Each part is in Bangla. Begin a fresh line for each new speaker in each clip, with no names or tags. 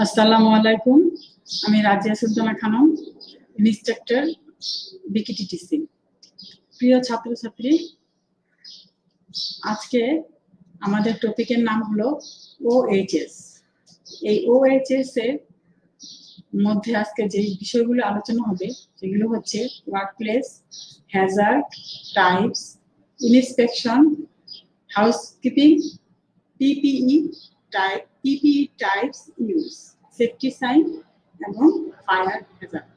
আসসালামু আলাইকুম। আমি রাজিয়া সুলতানা খানম, ইনস্ট্রাক্টর বিকেটিটিসি। প্রিয় ছাত্রছাত্রী, আজকে আমাদের টপিকের নাম হলো ওএইচএস। এই ওএইচএস এর মধ্যে আজকে যে বিষয়গুলো আলোচনা হবে সেগুলো হচ্ছে workplace hazard, types, inspection, housekeeping, PPE types use, safety sign এবং ফায়ার হ্যাজার্ড।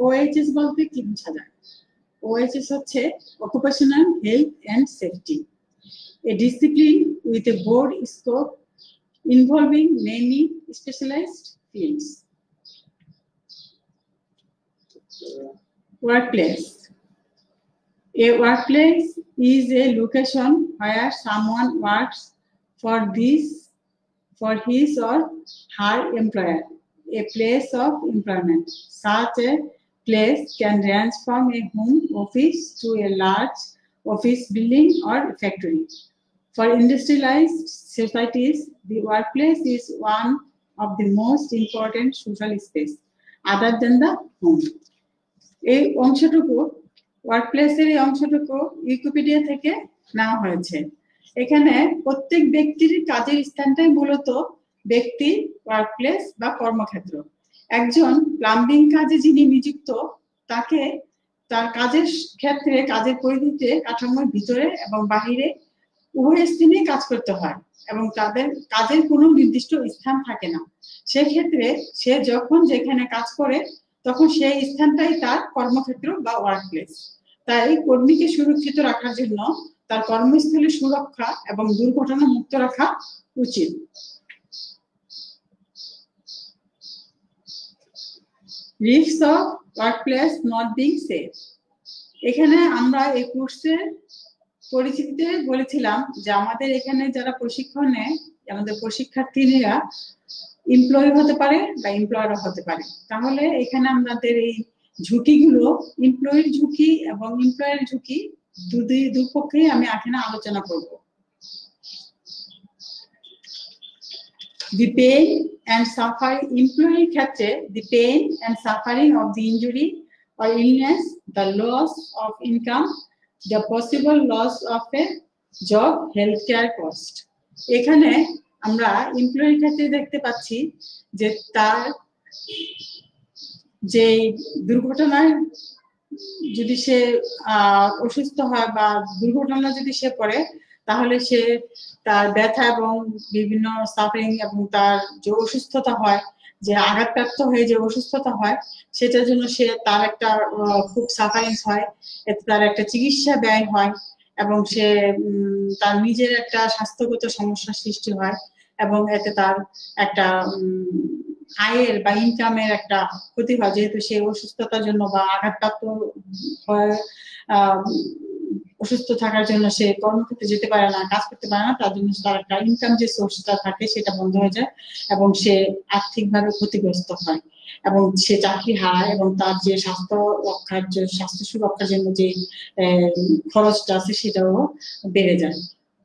ওএইচএস বলতে কি বোঝা যায়? ওএইচএস হচ্ছে occupational health and safety, a discipline with a broad scope involving many specialized fields. Workplace. A workplace is a location where someone works for his or her employer, a place of employment. Such a place can range from a home office to a large office building or factory. For industrialized societies, the workplace is one of the most important social space, other than the home. এই অংশটুকু ওয়ার্কপ্লেসের এই অংশটুকু উইকিপিডিয়া থেকে নেওয়া হয়েছে। এখানে প্রত্যেক ব্যক্তির কাজের স্থানটাই মূলত ব্যক্তির ওয়ার্কপ্লেস বা কর্মক্ষেত্র। একজন প্লাম্বিং কাজে যিনি নিযুক্ত, তাকে তার কাজের ক্ষেত্রে কাজের পরিধিতে কাঠামোর ভিতরে এবং বাহিরে উভয় স্থানে কাজ করতে হয় এবং তাদের কাজের কোনো নির্দিষ্ট স্থান থাকে না। সেক্ষেত্রে সে যখন যেখানে কাজ করে তখন সেই স্থানটাই তার কর্মক্ষেত্র বা ওয়ার্কপ্লেস। তাই কর্মীকে সুরক্ষিত রাখার জন্য তার কর্মস্থলে সুরক্ষা এবং দুর্ঘটনা মুক্ত রাখা উচিত। Risk of workplace not being safe. এখানে আমরা এই কোর্সের পরিচিতিতে বলেছিলাম যে আমাদের এখানে যারা প্রশিক্ষণ নেয়, আমাদের প্রশিক্ষার্থীরা এমপ্লয়ি হতে পারে বা এমপ্লয়ারও হতে পারে। তাহলে এখানে আমাদের এই ঝুঁকিগুলো, এমপ্লয়ির ঝুঁকি এবং এমপ্লয়ের ঝুঁকি দুপক্ষেই আমি এখানে আলোচনা করব। The pain and suffering, employee ক্ষেত্রে the pain and suffering of the injury or illness, the loss of income, the possible loss of a job, healthcare cost. এখানে আমরা এমপ্লয়ির ক্ষেত্রে দেখতে পাচ্ছি যে তার যে দুর্ঘটনায় যদি সে অসুস্থ হয় বা দুর্ঘটনা যদি সে পড়ে, তাহলে সে তার ব্যথা এবং বিভিন্ন সাফারিং এবং তার যে অসুস্থতা হয়, যে আঘাতপ্রাপ্ত হয়ে যে অসুস্থতা হয়, সেটার জন্য সে তার একটা খুব সাফারিং হয়, তার একটা চিকিৎসা ব্যয় হয় এবং সে তার নিজের একটা স্বাস্থ্যগত সমস্যার সৃষ্টি হয় এবং এতে তার একটা আয়ের বা ইনকামের একটা ক্ষতি হয়, যেহেতু সে অসুস্থতার জন্য বা আঘাতপ্রাপ্ত হয়, অসুস্থ থাকার জন্য সে কর্মক্ষেত্রে যেতে পারে না, কাজ করতে পারে না, তার জন্য তার একটা ইনকাম যে সোর্সটা থাকে সেটা বন্ধ হয়ে যায় এবং সে আর্থিকভাবে ক্ষতিগ্রস্ত হয় এবং সে চাকরি হারায় এবং তার যে স্বাস্থ্য সুরক্ষার জন্য যে খরচটা আছে সেটাও বেড়ে যায়।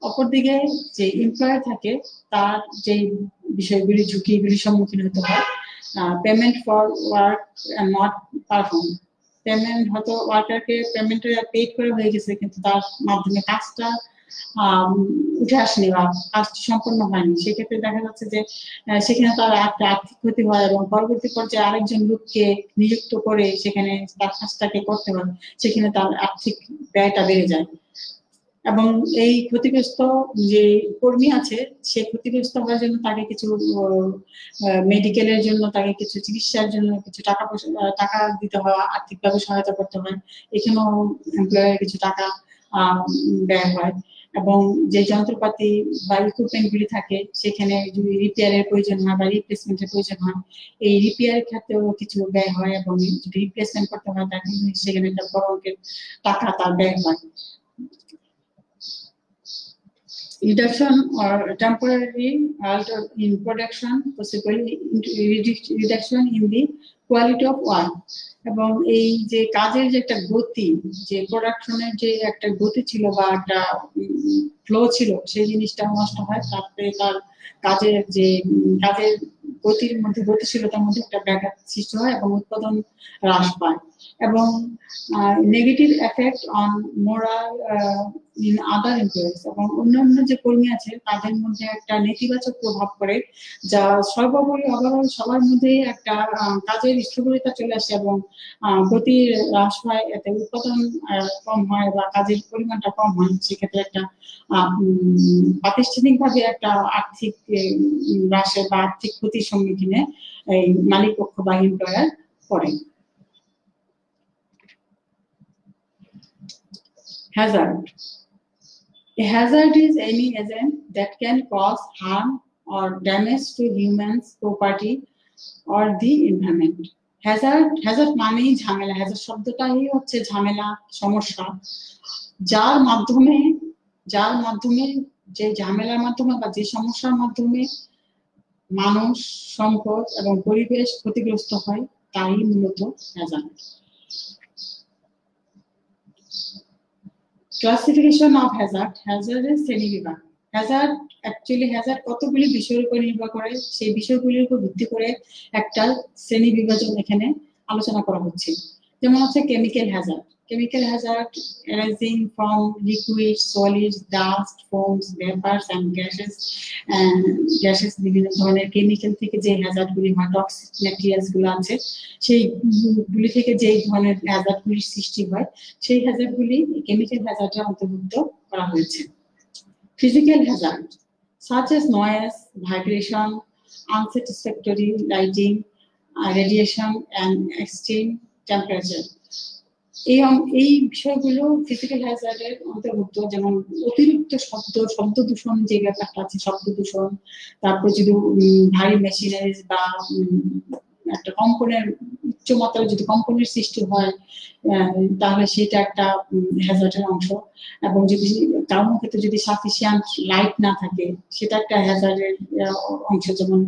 অপরদিকে যে এমপ্লয়ার থাকে, তার যে বিষয়গুলি ঝুঁকিগুলির সম্মুখীন হতে হয়, payment for work not perform. Payment হয়তো ওয়ার্কারকে পেমেন্টে পেড করে হয়ে গেছে, কিন্তু তার মাধ্যমে কাজটা উঠে আসেনি বা কাজটি সম্পন্ন হয়নি। সেক্ষেত্রে দেখা যাচ্ছে যে সেখানে তার একটা আর্থিক ক্ষতি হয় এবং পরবর্তী পর্যায়ে আরেকজন লোককে নিযুক্ত করে সেখানে তার কাজটাকে করতে হয়, সেখানে তার আর্থিক ব্যয়টা বেড়ে যায় এবং এই ক্ষতিগ্রস্ত যে কর্মী আছে সে ক্ষতিগ্রস্ত হওয়ার জন্য তাকে কিছু মেডিকেলের জন্য, তাকে কিছু চিকিৎসার জন্য কিছু টাকা দিতে হয়, আর্থিকভাবে সহায়তা করতে হয়। এখানেও এমপ্লয়ারের কিছু টাকা ব্যয় হয় এবং যে যন্ত্রপাতি বা ইকুইপমেন্ট গুলি থাকে সেখানে যদি রিপেয়ারের প্রয়োজন হয় বা রিপ্লেসমেন্টের প্রয়োজন হয়, এই রিপেয়ারের ক্ষেত্রেও কিছু ব্যয় হয় এবং যদি রিপ্লেসমেন্ট করতে হয় তাকে সেখানে একটা বড় অঙ্কের টাকা তার ব্যয় হয়। Reduction or temporary alter in production, possibly reduction in the quality of work, এবং এই যে কাজের যে একটা গতি, যে প্রোডাকশনের যে একটা গতি ছিল বা একটা ফ্লো ছিল, সেই জিনিসটা নষ্ট হয়। তারপরে তার কাজের গতির মধ্যে, গতিশীলতার মধ্যে একটা ব্যাঘাত সৃষ্টি হয় এবং উৎপাদন হ্রাস পায়। এবং negative effect on moral in other employees, এবং অন্যান্য যে কর্মী আছে তাদের মধ্যে একটা নেতিবাচক প্রভাব পড়ে, যা সর্বোপরি ওভারঅল সবার মধ্যে একটা কাজের স্থবিরতা চলে আসে এবং গতি হ্রাস হয়, এতে উৎপাদন কম হয় বা কাজের পরিমাণটা কম হয়। সেক্ষেত্রে একটা প্রাতিষ্ঠানিকভাবে একটা আর্থিক হ্রাসে বা আর্থিক ক্ষতির সম্মুখীনে এই মালিক পক্ষ বা এমপ্লয়ার পড়ে। Hazard. A hazard is any agent that can cause harm or damage to humans, property, or the environment. Hazard মানেই ঝামেলা। হ্যাজার্ড শব্দটাই হচ্ছে ঝামেলা, সমস্যা, যার মাধ্যমে যে ঝামেলার মাধ্যমে বা যে সমস্যার মাধ্যমে মানুষ, সম্পদ এবং পরিবেশ ক্ষতিগ্রস্ত হয়, তাই মূলত হ্যাজার্ড। Classification of hazard. হ্যাজার্ডের শ্রেণীবিভাগ। হ্যাজার্ড কতগুলি বিষয়ের উপর নির্ভর করে, সেই বিষয়গুলির উপর ভিত্তি করে একটা শ্রেণী বিভাজন এখানে আলোচনা করা হচ্ছে। যেমন হচ্ছে chemical Hazard. Chemical hazard arising from liquids, solids, dust, foams, vapors and gases বিভিন্ন ধরনের কেমিক্যাল থেকে যে হ্যাজার্ড গুলি হয়, টক্সিক ম্যাটেরিয়ালস গুলো আছে, সেইগুলি থেকে যে ধরনের হ্যাজার্ড গুলির সৃষ্টি হয়, সেই হ্যাজার্ড গুলি কেমিক্যাল হ্যাজার্ডে অন্তর্ভুক্ত করা হয়েছে। Physical hazard such as noise, vibration, unsatisfactory lighting, radiation and extreme temperature. এই বিষয়গুলো ফিজিক্যাল হ্যাজার্ডের অন্তর্ভুক্ত। যেমন অতিরিক্ত শব্দ দূষণ, যে ব্যাপারটা আছে, শব্দ দূষণ, তারপর যদি ভারী মেশিনারিজ বা একটা কম্পনের উচ্চ মাত্রায় যদি কম্পনের সৃষ্টি হয়, তাহলে সেটা একটা হ্যাজার্ডের অংশ। এবং যদি কারণ ক্ষেত্রে যদি সাফিসিয়েন্ট লাইট না থাকে, সেটা একটা হ্যাজার্ডের অংশ। যেমন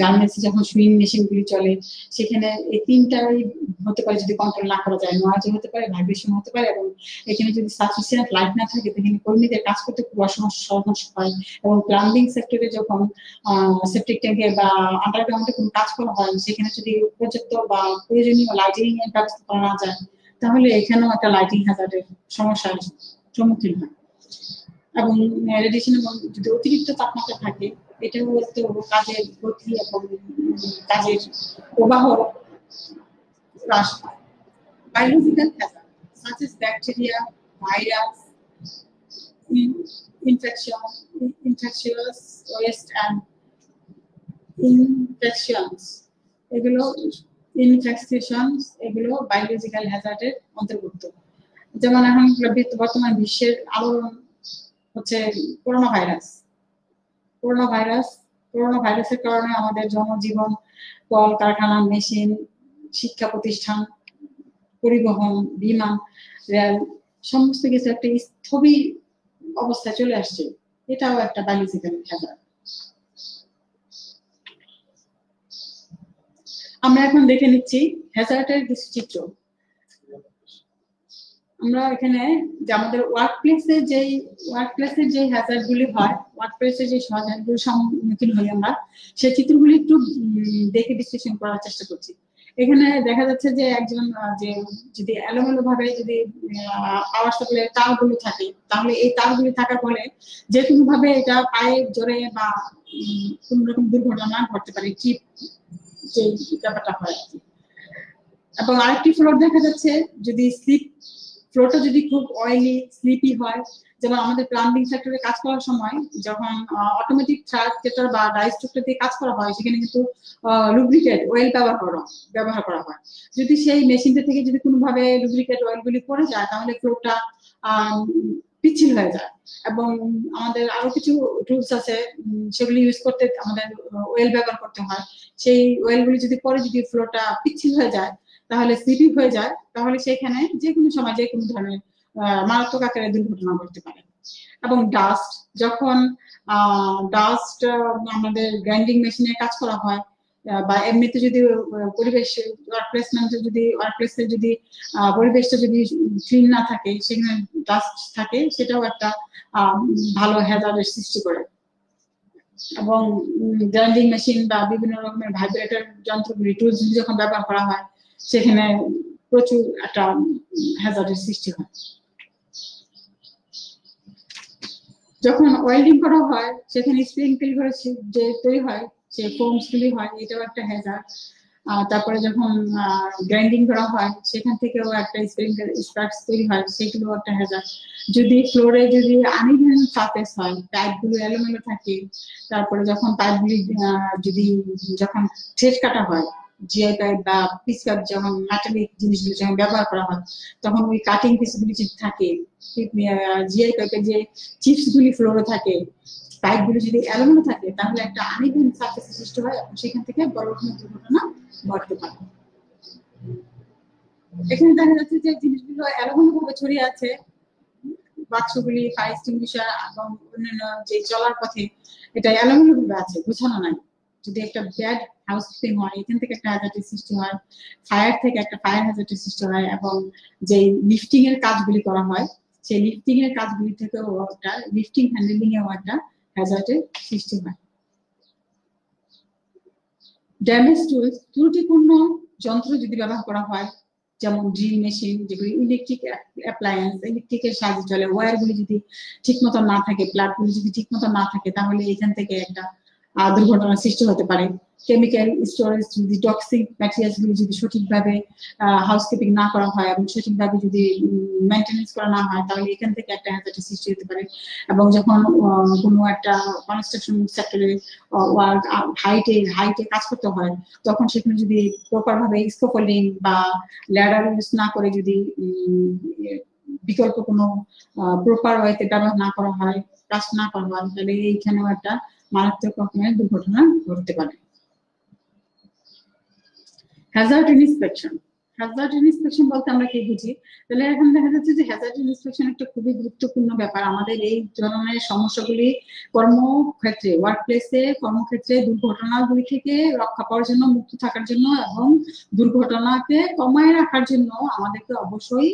গার্মেন্টসে যখন সুইং মেশিনগুলি চলে, সেখানে এই তিনটাই হতে পারে যদি কন্ট্রোল না করা যায়। নয়েজ হতে পারে, ভাইব্রেশন হতে পারে, এবং এখানে যদি সাফিসিয়েন্ট লাইট না থাকে, তাহলে কর্মীদের কাজ করতে খুব সমস্যা হয়। এবং প্লাম্বিং সেক্টরে যখন সেপটিক ট্যাঙ্কে বা আন্ডারগ্রাউন্ডে কোনো কাজ করা হয়, সেখানে যদি উপযুক্ত বা প্রয়োজনীয় লাইটিং এর ব্যবস্থা করা না যায়, তাহলে এখানেও একটা লাইটিং হ্যাজার্ডের সমস্যার সম্মুখীন হয়। এবং রেডিয়েশন, এবং যদি অতিরিক্ত তাপমাত্রা থাকে, এটা বলতে কাজের গতি এবং কাজের প্রবাহ হ্রাস পায়। Biological Hazard such as bacteria, virus, infectious waste and infections, এগুলো বায়োলজিক্যাল হ্যাজার্ডের অন্তর্ভুক্ত। যেমন এখন বর্তমান বিশ্বের আলোড়ন হচ্ছে করোনা ভাইরাসের কারণে আমাদের জনজীবন, কল কারখানা, মেশিন, শিক্ষা প্রতিষ্ঠান, পরিবহন, বিমান, রেল, সমস্ত কিছু একটা স্থবির অবস্থায় চলে আসছে। এটাও একটা বায়োলজিক্যাল হ্যাজার্ড। আমরা এখন দেখে নিচ্ছি হ্যাজার্ডের কিছু চিত্র। আমরা এখানে যে আমাদের ওয়ার্কপ্লেসের যে হ্যাজার্ড গুলি হয়, ওয়ার্কপ্লেসের যে হ্যাজার্ডগুলোর সম্মুখীন হই আমরা, সেই চিত্রগুলি একটু দেখে বিশ্লেষণ করার চেষ্টা করছি। এখানে দেখা যাচ্ছে যে একজন যদি এলোমেলো ভাবে যদি পাওয়ার সাপ্লাই তারগুলো থাকে, তাহলে এই তারগুলি থাকার ফলে যে কোনো ভাবে এটা পায়ে জোরে বা কোন রকম দুর্ঘটনা ঘটতে পারে, চিপ যে ব্যাপারটা হয়। এবং আরেকটি ফ্লোর দেখা যাচ্ছে, যদি ফ্লোরটা যদি খুব অয়েলি, স্লিপি হয়, যেমন আমাদের প্লাম্বিং সেক্টরে কাজ করার সময় যখন অটোমেটিক ট্রাক্টর বা ডাইস্ট্রাক্টর দিয়ে কাজ করা হয়, সেখানে কিন্তু লুব্রিকেট অয়েল ব্যবহার করা হয়। যদি সেই মেশিনটা থেকে যদি কোনোভাবে লুব্রিকেট অয়েলগুলি পড়ে যায়, তাহলে ফ্লোরটা পিচ্ছিল হয়ে যায়। এবং আমাদের আরো কিছু টুলস আছে, সেগুলি ইউজ করতে আমাদের অয়েল ব্যবহার করতে হয়। সেই অয়েলগুলি যদি পরে যদি ফ্লোরটা পিচ্ছিল হয়ে যায়, তাহলে স্লিপিং হয়ে যায়, তাহলে সেখানে যে কোনো সময় যে কোনো ধরনের মারাত্মক আকারে দুর্ঘটনা ঘটতে পারে। এবং যখন ডাস্ট আমাদের গ্রাইন্ডিং মেশিনে কাজ করা হয়, বা এমনিতে যদি পরিবেশ ওয়ার্ক প্লেসমেন্টে যদি ওয়ার্কপ্লেসে যদি পরিবেশটা যদি ক্লিন না থাকে, সেখানে ডাস্ট থাকে, সেটাও একটা ভালো হ্যাজার্ডের সৃষ্টি করে। এবং গ্রাইন্ডিং মেশিন বা বিভিন্ন রকমের ভাইব্রেটর যন্ত্রগুলি টুলস যখন ব্যবহার করা হয়, সেখানে প্রচুর একটা হ্যাজার্ডের সৃষ্টি হয়। যখন ওয়েল্ডিং করা হয়, সেখানে স্প্রিংফিল করে যে তৈরি হয়, যে ফোমস গুলি হয়, এটাও একটা হ্যাজার্ড। তারপরে যখন গ্রাইন্ডিং করা হয়, সেখান থেকেও একটা স্পার্কস তৈরি হয়, সেগুলো একটা হ্যাজার্ড। যদি ফ্লোরে যদি আনইভেন সারফেস হয়, পাইপগুলো এলোমেলো থাকে, তারপরে যখন পাইপগুলি যদি যখন থ্রেড কাটা হয়, জিআই পাইপ বা পিস পাইপ, যখন মেটালিক জিনিসগুলো যখন ব্যবহার করা হয়, তখন ওই কাটিং পিসগুলি যদি থাকে, জিআই পাইপের যে চিপস গুলি ফ্লোরে থাকে, পাইপগুলো যদি এলোমেলো থাকে, তাহলে একটা আনইভেন সারফেস সৃষ্টি হয় এবং সেখান থেকে বড় রকমের দুর্ঘটনা ঘটতে পারে। এখানে দেখা যাচ্ছে যে জিনিসগুলো এলোমেলো ভাবে ছড়িয়ে আছে, বাক্সগুলি, ফায়ার এক্সটিংগুইশার এবং অন্যান্য যে চলার পথে এটা এলোমেলো ভাবে আছে, গোছানো নাই। যদি একটা ব্যাড হাউসকিপিং হয়, এখান থেকে একটা হ্যাজার্ডের সৃষ্টি হয়, ফায়ার থেকে একটা ফায়ার হ্যাজার্ডের সৃষ্টি হয়, এবং যে লিফটিং এর কাজগুলি করা হয়, সেই লিফটিং এর কাজগুলি থেকেও একটা লিফটিং হ্যান্ডেলিং এও একটা হ্যাজার্ডের সৃষ্টি হয়। ড্যামেজ টুলস, ত্রুটিপূর্ণ যন্ত্র যদি ব্যবহার করা হয়, যেমন ড্রিল মেশিন, যেগুলি ইলেকট্রিক অ্যাপ্লায়েন্স, ইলেকট্রিকের সাহায্যে চলে, ওয়্যারগুলি যদি ঠিক মতো না থাকে, প্লাগগুলি যদি ঠিক মতো না থাকে, তাহলে এখান থেকে একটা দুর্ঘটনার সৃষ্টি হতে পারে। কেমিক্যাল স্টোরেজ, যদি টক্সিক ম্যাটেরিয়ালস গুলি যদি সঠিকভাবে হাউসকিপিং না করা হয় এবং সঠিকভাবে যদি মেনটেনেন্স করা না হয়, তাহলে এখান থেকে একটা হ্যাজার্ডের সৃষ্টি হতে পারে। এবং যখন কোনো একটা কনস্ট্রাকশন সেক্টরে হাইটে কাজ করতে হয়, তখন সেখানে যদি প্রপার ভাবে স্কোফোল্ডিং বা ল্যাডার ইউজ না করে যদি বিকল্প কোনো প্রপার ওয়েতে ব্যবহার না করা হয়, কাজ না করা হয়, তাহলে এইখানেও একটা মারাত্মক রকমের দুর্ঘটনা ঘটতে পারে। হ্যাজার্ড ইন্সপেকশন, হ্যাজার্ড ইন্সপেকশন বলতে আমরা কি বুঝি? তাহলে এখন দেখা যাচ্ছে যে হ্যাজার্ড ইন্সপেকশন একটা খুবই গুরুত্বপূর্ণ ব্যাপার। আমাদের এই ধরনের সমস্যাগুলি কর্মক্ষেত্রে, ওয়ার্কপ্লেসে, কর্মক্ষেত্রে দুর্ঘটনাগুলি থেকে রক্ষা পাওয়ার জন্য, মুক্ত থাকার জন্য এবং দুর্ঘটনাকে কমায় রাখার জন্য আমাদেরকে অবশ্যই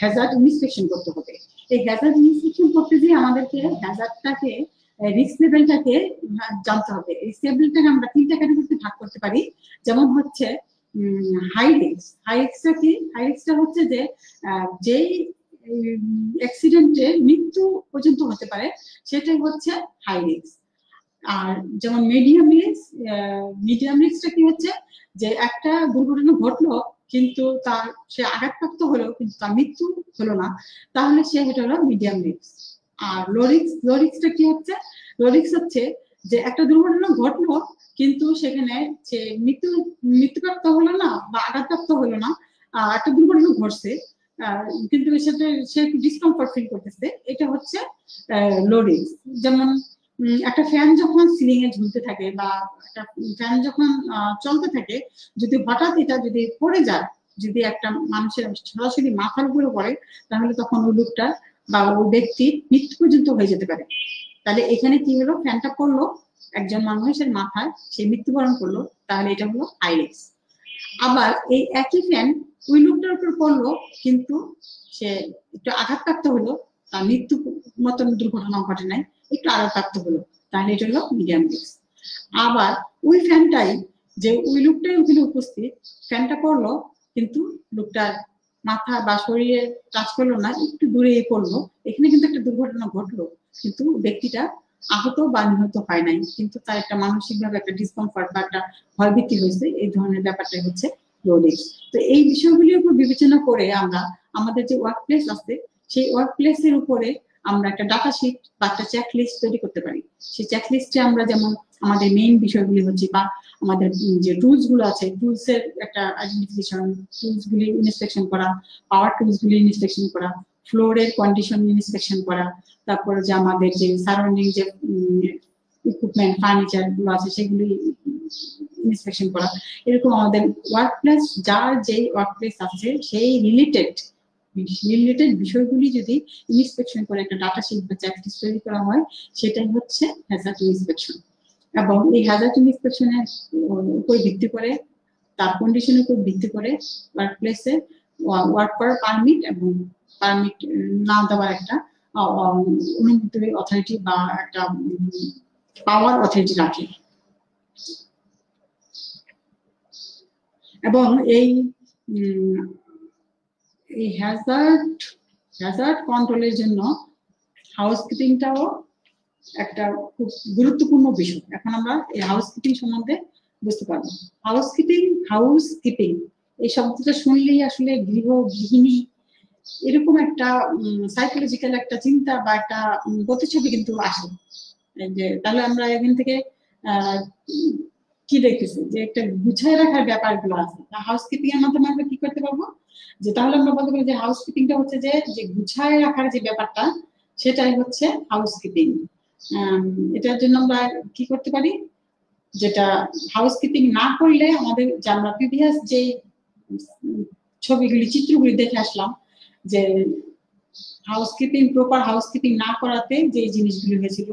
হ্যাজার্ড ইন্সপেকশন করতে হবে। এই হ্যাজার্ড ইন্সপেকশন করতে গিয়ে আমাদেরকে হ্যাজার্ডটাকে, রিস্ক লেভেলটাকে জানতে হবে। রিস্ক লেভেলটাকে আমরা তিনটা ক্যাটাগরিতে ভাগ করতে পারি। যেমন হচ্ছে হাই রিস্ক। হাই রিস্কটা কি? হাই রিস্কটা হচ্ছে যে যেই অ্যাক্সিডেন্টে মৃত্যু পর্যন্ত হতে পারে, সেটাই হচ্ছে হাই রিস্ক। আর যেমন মিডিয়াম রিস্ক, মিডিয়াম রিস্কটা কি হচ্ছে, যে একটা দুর্ঘটনা ঘটলো কিন্তু সে আঘাতপ্রাপ্ত হলো কিন্তু তার মৃত্যু হলো না, তাহলে সেটা হলো মিডিয়াম রিস্ক। আর লো রিস্কটা কি হচ্ছে? লো রিস্ক হচ্ছে যে একটা দুর্ঘটনা ঘটলো কিন্তু সেখানে সে মৃত্যুপ্রাপ্ত হলো না বা আঘাতপ্রাপ্ত হলো না, একটা দুর্ঘটনা ঘটছে কিন্তু সেটা সে ডিসকমফর্ট ফিল করতেছে, এটা হচ্ছে লো রিস্ক। যেমন একটা ফ্যান যখন সিলিং এ ঝুলতে থাকে বা একটা ফ্যান যখন চলতে থাকে, যদি হঠাৎ এটা যদি পড়ে যায়, যদি একটা মানুষের সরাসরি মাথার উপরে পড়ে, তাহলে তখন ওই লোকটা বা ওই ব্যক্তির মৃত্যু পর্যন্ত হয়ে যেতে পারে। তাহলে এখানে কি হলো, ফ্যানটা পড়লো একজন মানুষের মাথায়, সে মৃত্যুবরণ করলো, তাহলে এটা হলো হাই রিস্ক। আবার এই একই ফ্যান ওই লোকটার উপর পড়লো কিন্তু সে একটু আঘাতপ্রাপ্ত হলো, তার মৃত্যু মতন দুর্ঘটনা ঘটে নাই, একটু আঘাতপ্রাপ্ত হলো, তাহলে এটা হলো মিডিয়াম রিস্ক। আবার ওই ফ্যানটাই, যে ওই লোকটাই ওখানে উপস্থিত, ফ্যানটা পড়লো কিন্তু লোকটার মাথা বা শরীরে টাচ করলো না, একটু দূরে পড়লো, এখানে কিন্তু একটা দুর্ঘটনা ঘটলো কিন্তু ব্যক্তিটা আহত বা নিহত হয় নাই, কিন্তু তার একটা মানসিক ভাবে একটা ডিসকমফর্ট বা একটা ভয়ভীতি হয়েছে। এই ধরনের ব্যাপারটাই হচ্ছে লো রিস্ক। তো এই বিষয়গুলির উপর বিবেচনা করে আমরা আমাদের যে ওয়ার্ক প্লেস আছে, সেই ওয়ার্ক প্লেসের উপরে আমরা একটা ডাটা শিট বা একটা চেকলিস্ট তৈরি করতে পারি। সেই চেকলিস্টে আমরা যেমন আমাদের মেইন বিষয়গুলি হচ্ছে, বা আমাদের যে টুলস গুলো আছে, টুলস এর একটা আইডেন্টিফিকেশন, টুলস গুলি ইন্সপেকশন করা, পাওয়ার টুলস গুলি ইন্সপেকশন করা, ফ্লোরের কন্ডিশন ইন্সপেকশন করা, তারপরে যে আমাদের যে সারাউন্ডিং যে ইকুইপমেন্ট, ফার্নিচার গুলো আছে, সেগুলি ইন্সপেকশন করা। এরকম আমাদের ওয়ার্ক প্লেস, যার যে ওয়ার্ক প্লেস আছে, সেই রিলেটেড বিষয়গুলি যদি ইন্সপেকশন করে একটা ডাটা শিট বা চেকলিস্ট তৈরি করা হয়, সেটাই হচ্ছে হ্যাজার্ড ইন্সপেকশন। এবং এই হ্যাজার্ড ইন্সপেকশনের উপর ভিত্তি করে, তার কন্ডিশনের উপর ভিত্তি করে ওয়ার্ক প্লেসে ওয়ার্ক করার পারমিট এবং পারমিট না দেওয়ার একটা অনুমতি অথরিটি বা একটা পাওয়ার অথরিটি রাখে। এবং এই হ্যাজার্ড কন্ট্রোলের জন্য হাউসকিপিংটাও একটা খুব গুরুত্বপূর্ণ বিষয়। এখন আমরা এই হাউসকিপিং সম্বন্ধে বুঝতে পারবো। হাউসকিপিং এই শব্দটা শুনলেই আসলে গৃহিণী এরকম একটা সাইকোলজিক্যাল একটা চিন্তা বা একটা প্রতিচ্ছবি কিন্তু আসে, যে তাহলে আমরা এখান থেকে কি দেখতেছি যে একটা গুছায় রাখার ব্যাপারগুলো আছে। হাউসকিপিং এর মাধ্যমে আমরা কি করতে পারবো, যে তাহলে আমরা বলতে পারি যে হাউসকিপিংটা হচ্ছে যে গুছায় রাখার যে ব্যাপারটা, সেটাই হচ্ছে হাউসকিপিং। এটার জন্য আমরা কি করতে পারি, যেটা হাউসকিপিং না করলে আমাদের যে আমরা প্রিভিয়াস যে ছবিগুলি চিত্রগুলি দেখে আসলাম, যে হাউসকিপিং প্রপার হাউসকিপিং না করাতে যে জিনিসগুলি হয়েছিল,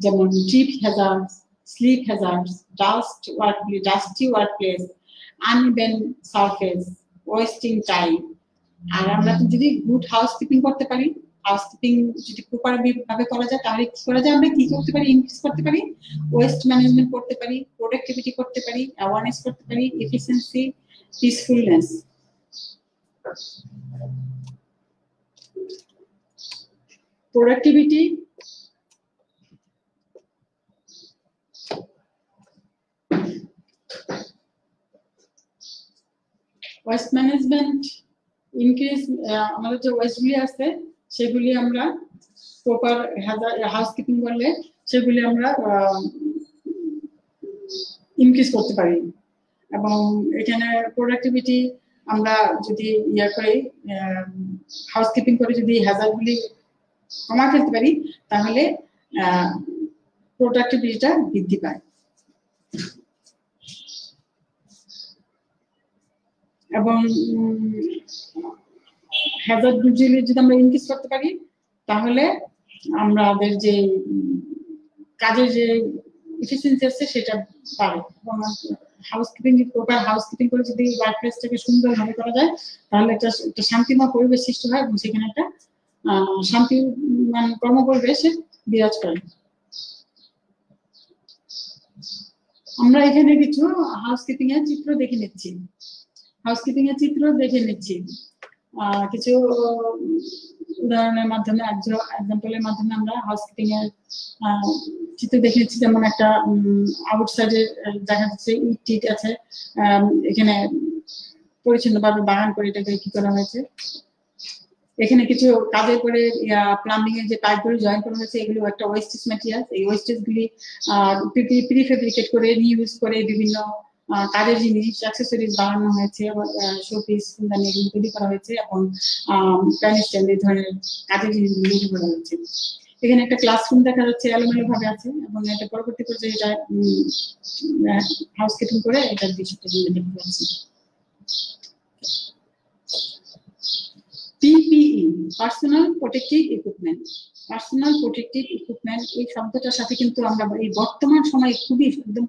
যেমন trip hazard, slip hazard, dusty workplace, uneven surface, wasting time. আর আমরা যদি গুড হাউসকিপিং করতে পারি, হাউসকিপিং যদি প্রপার ভাবে করা যায়, তাহলে কি করা যায়, আমরা কি করতে পারি, ইনক্রিজ করতে পারি, ওয়েস্ট ম্যানেজমেন্ট করতে পারি, প্রোডাক্টিভিটি করতে পারি, অ্যাওয়ারনেস করতে পারি, efficiency, peacefulness. Productivity, waste management, increase, আমাদের যে ওয়েস্টগুলি আছে সেগুলি আমরা প্রপার হাউসকিপিং করলে সেগুলি আমরা ইনক্রিজ করতে পারি। এবং এখানে প্রোডাক্টিভিটি আমরা যদি করি, হাউসকিপিং করে যদি হ্যাজার্ডগুলি কমা ফেলতে পারি, তাহলে প্রোডাক্টিভিটিটা বৃদ্ধি পায়। এবং হ্যাজার্ডগুলি যদি আমরা ইনক্রিজ করতে পারি, তাহলে আমাদের যে কাজের যে এফিসিয়েন্সি আছে সেটা বাড়ে। এবং হাউসকিপিং, প্রপার হাউসকিপিং করে যদি ওয়ার্ক প্লেসটাকে সুন্দরভাবে করা যায়, তাহলে একটা শান্তিময় পরিবেশ সৃষ্টি হয় এবং সেখানে একটা শান্তিমান কর্মপরিবেশে বিরাজ করে। আমরা এখানে কিছু হাউসকিপিং এর চিত্র দেখে নিচ্ছি। কিছু উদাহরণের মাধ্যমে, এক্সাম্পলের মাধ্যমে আমরা হাউসকিপিং এর চিত্র দেখে নিচ্ছি। যেমন একটা আউটসাইডে দেখা যাচ্ছে ইট আছে, এখানে পরিচ্ছন্নভাবে বাগান করে এটাকে কি করা হয়েছে। এখানে কিছু কাজের পরে প্লাম্বিং এর যে পাইপগুলো জয়েন করা হয়েছে, এগুলো একটা ওয়েস্টেজ ম্যাটেরিয়াল। এই ওয়েস্টেজ গুলি প্রিফেব্রিকেট করে রিইউজ করে বিভিন্ন কাজের জিনিস, অ্যাক্সেসরিজ বানানো হয়েছে, শোপিস, ফুলদানি এগুলো তৈরি করা হয়েছে এবং প্যান স্ট্যান্ড এই ধরনের কাজের জিনিসগুলো তৈরি করা হয়েছে। এখানে একটা ক্লাসরুম দেখা যাচ্ছে, এলোমেলো ভাবে আছে, এবং এটা পরবর্তী পর্যায়ে এটা হাউসকিপিং করে এটার দৃশ্যটা দেখতে পাচ্ছি। PPE, personal protective equipment. Personal protective equipment এই শব্দটার সাথে কিন্তু আমরা এই বর্তমান সময়ে খুবই একদম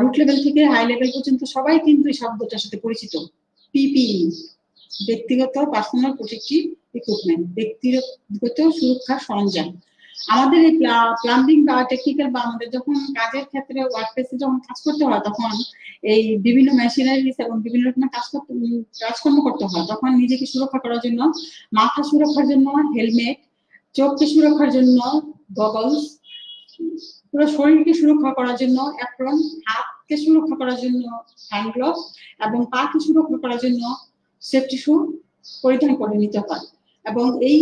রুট লেভেল থেকে হাই লেভেল পর্যন্ত সবাই কিন্তু এই শব্দটার সাথে পরিচিত। PPE, ব্যক্তিগত পার্সোনাল প্রোটেক্টিভ ইকুইপমেন্ট, ব্যক্তিগত সুরক্ষা সরঞ্জাম। আমাদের এই প্লাম্বিং বা টেকনিক্যাল বা আমাদের যখন কাজের ক্ষেত্রে ওয়ার্কপ্লেসে যখন কাজ করতে হয়, তখন এই বিভিন্ন মেশিনারিজ এবং বিভিন্ন রকমের কাজকর্ম করতে হয়, তখন নিজেকে সুরক্ষা করার জন্য মাথা সুরক্ষার জন্য হেলমেট, চোখকে সুরক্ষার জন্য গগলস, পুরো শরীরকে সুরক্ষা করার জন্য অ্যাপ্রন, হাতকে সুরক্ষা করার জন্য হ্যান্ড গ্লোভ এবং পাকে সুরক্ষা করার জন্য সেফটি শু পরিধান করে নিতে হয়। এবং এই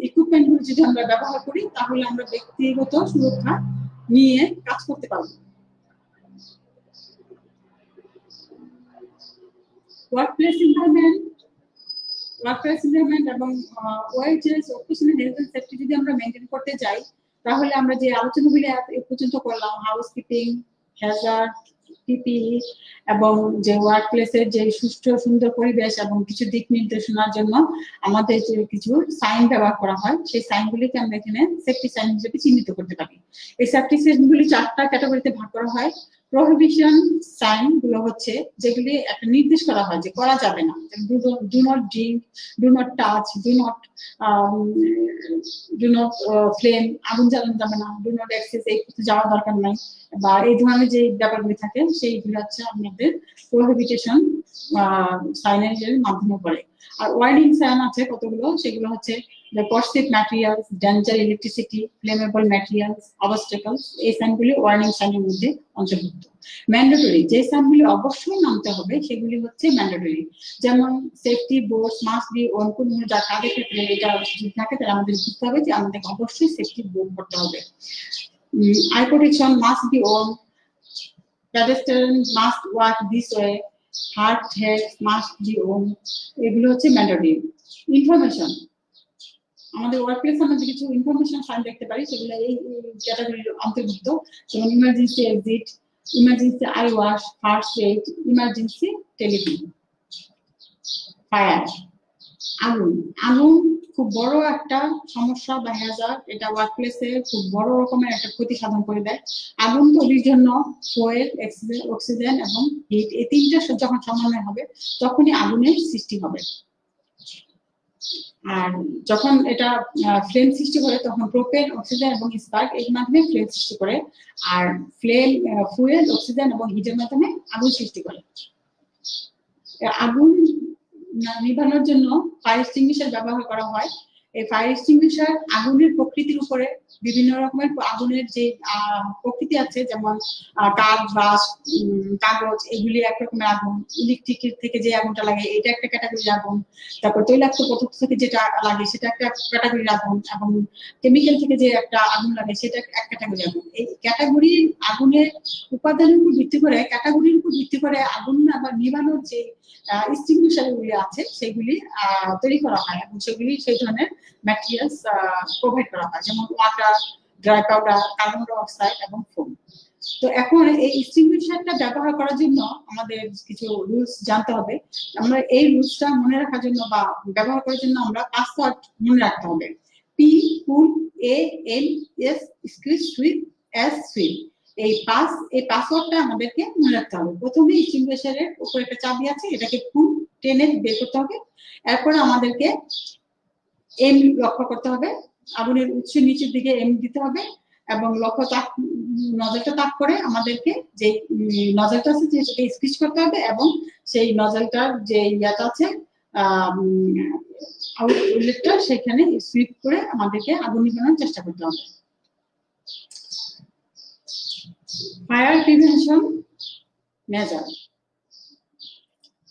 ইকুইপমেন্ট গুলো যদি আমরা ব্যবহার করি, তাহলে আমরা ব্যক্তিগত সুরক্ষা নিয়ে কাজ করতে পারবো। ওয়ার্কপ্লেস এনভায়রনমেন্ট এবং wages, occupational health and safety যদি আমরা মেইনটেইন করতে যাই, তাহলে আমরা যে আলোচনাগুলি এ পর্যন্ত করলাম, হাউসকিপিং, হ্যাজার্ড, পিপিই এবং যে ওয়ার্ক প্লেসের যে সুষ্ঠু সুন্দর পরিবেশ এবং কিছু দিক নির্দেশনার জন্য আমাদের যে কিছু সাইন ব্যবহার করা হয়, সেই সাইনগুলিকে আমরা এখানে সেফটি সাইন হিসেবে চিহ্নিত করতে পারি। এই সেফটি সাইনগুলি 4টা ক্যাটাগরিতে ভাগ করা হয়। প্রহিবিশন সাইন গুলো হচ্ছে যেগুলি একটা নির্দেশ করা হয় যে করা যাবে না, do not drink, do not touch, do not flame, আগুন জ্বালানো যাবে না, ডু নট অ্যাক্সেস, এই করতে যাওয়ার দরকার নাই, বা এই ধরনের যে ব্যাপারগুলি থাকে সেইগুলো হচ্ছে আমাদের প্রহিবিটেশন সাইনের মাধ্যমে পড়ে। আর ওয়ার্নিং সাইন আছে কতগুলো, সেগুলো হচ্ছে corrosive materials, danger electricity, flammable materials, obstacles, এই সাইনগুলি ওয়ার্নিং সাইনের মধ্যে অন্তর্ভুক্ত। ম্যান্ডেটরি যে সাইনগুলি অবশ্যই মানতে হবে সেগুলি হচ্ছে ম্যান্ডেটরি, যেমন safety board must be worn, কোন যা কাজের ক্ষেত্রে এটা যদি থাকে তাহলে আমাদের বুঝতে হবে যে আমাদের অবশ্যই সেফটি বোর্ড করতে হবে। Eye protection must be worn, pedestrian must walk this way, hard head must be worn, এগুলো হচ্ছে ম্যান্ডেটরি। ইনফরমেশন, আমাদের ওয়ার্কপ্লেসে আমরা কিছু ইনফরমেশন সাইন দেখতে পারি, সেগুলো এই ক্যাটাগরির অন্তর্ভুক্ত, যেমন emergency exit, emergency I wash, first aid, emergency telephone. Fire, আগুন, আগুন খুব বড় একটা সমস্যা বা হ্যাজার্ড, এটা ওয়ার্কপ্লেসে খুব বড় রকমের একটা ক্ষতি সাধন করে দেয়। আগুন তৈরির জন্য ফুয়েল, অক্সিজেন এবং হিট, এই তিনটা যখন সমন্বয় হবে তখনই আগুনের সৃষ্টি হবে। আর যখন এটা ফ্লেম সৃষ্টি করে তখন প্রোপেন, অক্সিজেন এবং স্পার্ক এর মাধ্যমে ফ্লেম সৃষ্টি করে, আর ফ্লেম, ফুয়েল, অক্সিজেন এবং হিটের মাধ্যমে আগুন সৃষ্টি করে। আগুন নিভানোর জন্য ফায়ার এক্সটিংগুইশার ব্যবহার করা হয়। এই ফায়ার এক্সটিংগুইশার আগুনের প্রকৃতির উপরে বিভিন্ন রকমের আগুনের যে প্রকৃতি আছে, যেমন কাঠ, বাঁশ, কাগজ, এগুলি একরকমের আগুন। ইলেকট্রিক থেকে যে আগুনটা লাগে এটা একটা ক্যাটাগরির আগুন, তারপর তৈলাক্ত পদার্থ থেকে যেটা লাগে সেটা একটা ক্যাটাগরির আগুন, এবং কেমিক্যাল থেকে যে একটা আগুন লাগে সেটা এক ক্যাটাগরির আগুন। এই ক্যাটাগরির আগুনের উপাদানের উপর ভিত্তি করে, ক্যাটাগরির উপর ভিত্তি করে আগুন আবার নিভানোর যে এক্সটিংগুইশারগুলি আছে সেগুলি তৈরি করা হয়, এবং সেগুলি সেই ধরনের ম্যাটেরিয়ালস প্রোভাইড করা হয়, যেমন water, dry powder, carbon die oxide এবং ফোম। তো এখন এই এক্সটিংগুইশারটা ব্যবহার করার জন্য আমাদের কিছু রুলস জানতে হবে। আমরা এই রুলসটা মনে রাখার জন্য বা ব্যবহার করার জন্য আমরা পাসওয়ার্ড মনে রাখতে হবে। P pool, A N S screech, sweep, S sweep, এই পাসওয়ার্ডটা আমাদেরকে মনে রাখতে হবে। প্রথমে এক্সটিংগুইশারের উপরে একটা চাবি আছে, এটাকে খুব টেনে বের করতে হবে। এরপরে আমাদেরকে এম লক্ষ্য করতে হবে, আগুনের উৎস নিচের দিকে এম দিতে হবে, এবং লক্ষ্য তাক, নজলটা তাক করে আমাদেরকে যে নজলটা আছে সেটাকে স্কুইজ করতে হবে, এবং সেই নজলটার যে ইয়াটা আছে আউটলেটটা সেখানে সুইপ করে আমাদেরকে আগুন নিভানোর চেষ্টা করতে হবে। ফায়ার প্রিভেনশন মেজার,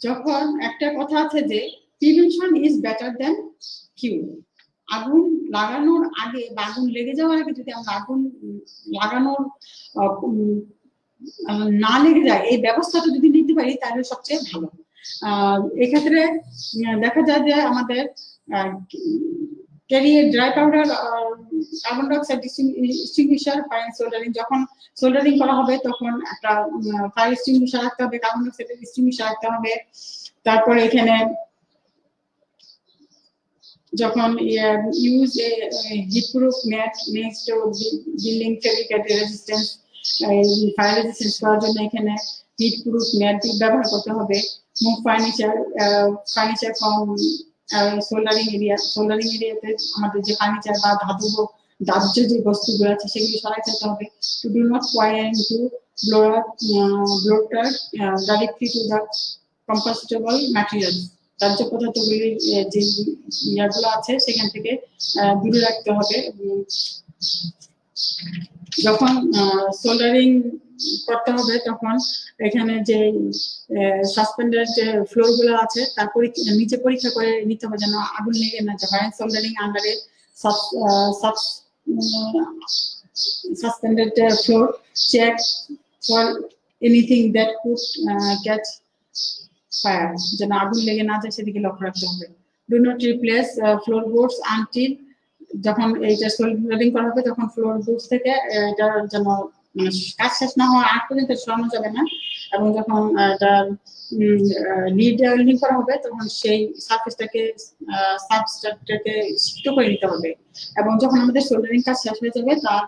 যখন একটা কথা আছে যে প্রিভেনশন ইজ বেটার দ্যান কিউর, আগুন লাগানোর আগে বা আগুন লেগে যাওয়ার আগে যদি আমরা আগুন লাগানোর না লেগে যায় এই ব্যবস্থাটা যদি নিতে পারি তাহলে সবচেয়ে ভালো। এক্ষেত্রে দেখা যায় যে আমাদের career, dry powder, carbon die oxide extinguisher, fire soldering, যখন সোল্ডারিং করা হবে তখন একটা ফায়ার এক্সটিংগুইশার রাখতে হবে, কার্বন ডাই অক্সাইড এক্সটিংগুইশার রাখতে হবে। তারপরে এখানে যখন use heat proof mat next building fabricate resistance, fire resistance করার জন্য এখানে হিট প্রুফ ম্যাট ব্যবহার করতে হবে। মুভ ফার্নিচার ফ্রম সোল্ডারিং এরিয়াতে আমাদের যে ফার্নিচার বা দাহ্য যে বস্তুগুলো আছে সেগুলি সরাই ফেলতে হবে। To do not point to blotter directly to the compostable material, দাহ্য পদার্থগুলির যে ইয়াগুলো আছে সেখান থেকে দূরে রাখতে হবে। যখন সোল্ডারিং করতে হবে তখন এখানে যে সাসপেন্ডেড যে ফ্লোর গুলো আছে তার নিচে পরীক্ষা করে নিতে হবে যেন আগুন লেগে না যায়। ফায়ার সোল্ডারিং আন্ডারে suspended floor, check for anything that could catch fire, যেন আগুন লেগে না যায় সেদিকে লক্ষ্য রাখতে হবে। Do not replace floorboards until, যখন এইটা সোল্ডারিং করা হবে তখন ফ্লোরবোর্ডস থেকে এটা যেন মানে কাজ শেষ না হওয়া আগ পর্যন্ত সরানো যাবে না। এবং যখন এটা লিড ওয়েল্ডিং করা হবে তখন সেই সারফেসটাকে সাবস্ট্রাক্টটাকে সিক্ত করে নিতে হবে। এবং যখন আমাদের সোল্ডারিং কাজ শেষ হয়ে যাবে তার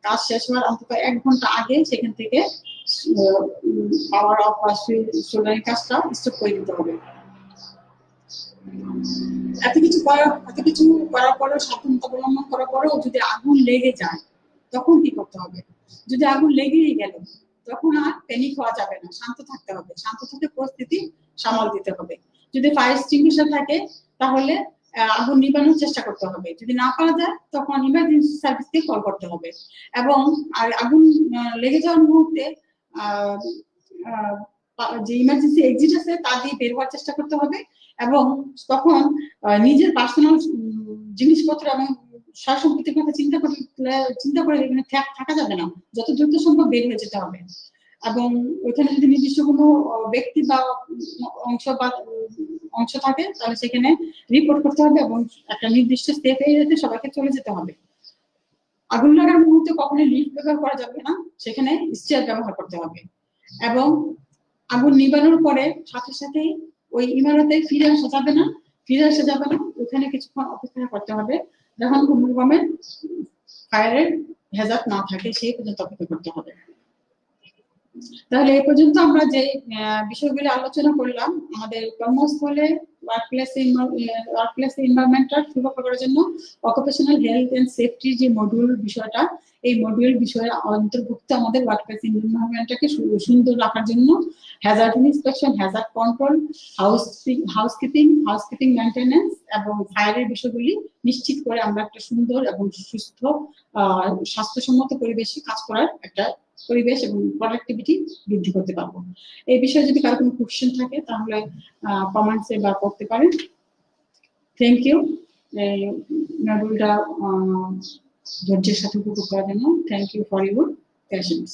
কাজ শেষ হওয়ার অন্তত 1 ঘন্টা আগে সেখান থেকে পাওয়ার অফ বা সোল্ডারিং কাজটা স্টপ করে দিতে হবে। এত কিছু করার পরেও, সাবধানতা অবলম্বন করার পরেও যদি আগুন লেগে যায় তখন কি করতে হবে? যদি আগুন লেগেই গেল তখন আর প্যানিক হওয়া যাবে না, শান্ত থাকতে হবে, শান্ত থেকে পরিস্থিতি সামাল দিতে হবে। যদি ফায়ার এক্সটিংগুইশার থাকে তাহলে আগুন নিবানোর চেষ্টা করতে হবে। যদি না পারা যায় তখন ইমার্জেন্সি সার্ভিসকে কল করতে হবে। এবং আগুন লেগে যাওয়ার মুহূর্তে যে ইমার্জেন্সি এক্সিট আছে তা দিয়ে বের হওয়ার চেষ্টা করতে হবে। এবং তখন নিজের পার্সোনাল জিনিসপত্র এবং সয় সম্পত্তির কথা চিন্তা করে এখানে থাকা যাবে না, যত দ্রুত সম্ভব বের হয়ে যেতে হবে। এবং ওইখানে যদি নির্দিষ্ট কোনো ব্যক্তি বা অংশ থাকে তাহলে সেখানে রিপোর্ট করতে হবে এবং একটা নির্দিষ্ট সেফ এরিয়াতে সবাইকে চলে যেতে হবে। আগুন লাগার মুহূর্তে কখনোই লিফট ব্যবহার করা যাবে না, সেখানে স্টেয়ার ব্যবহার করতে হবে। এবং আগুন নিবানোর পরে সাথে সাথেই ওই ইমারতে ফিরে আসা যাবে না, ওখানে কিছুক্ষণ অপেক্ষা করতে হবে যখন কোনো রকমের ফায়ারের হ্যাজার্ড না থাকে সেই পর্যন্ত অপেক্ষা করতে হবে। তাহলে এই পর্যন্ত আমরা যে বিষয়গুলো আলোচনা করলাম, আমাদের কর্মস্থলে ওয়ার্কপ্লেস এনভায়রনমেন্টটা সুরক্ষা করার জন্য অকুপেশনাল হেলথ এন্ড সেফটির যে মডিউল বিষয়টা, এই মডিউল বিষয়ের অন্তর্ভুক্ত আমাদের ওয়ার্কপ্লেস এনভায়রনমেন্টটাকে সুন্দর রাখার জন্য Hazard inspection, Hazard control, housekeeping maintenance এবং ফায়ারের বিষয়গুলি নিশ্চিত করে আমরা একটা সুন্দর এবং সুস্থ স্বাস্থ্যসম্মত পরিবেশে কাজ করার একটা পরিবেশ এবং প্রোডাক্টিভিটি বৃদ্ধি করতে পারবো। এই বিষয়ে যদি কারো কোনো কোশ্চেন থাকে তাহলে কমেন্টসে বা করতে পারেন। থ্যাংক ইউ মডিউলটা ধৈর্যের সাথে উপভোগ করার জন্য। Thank you for your patience.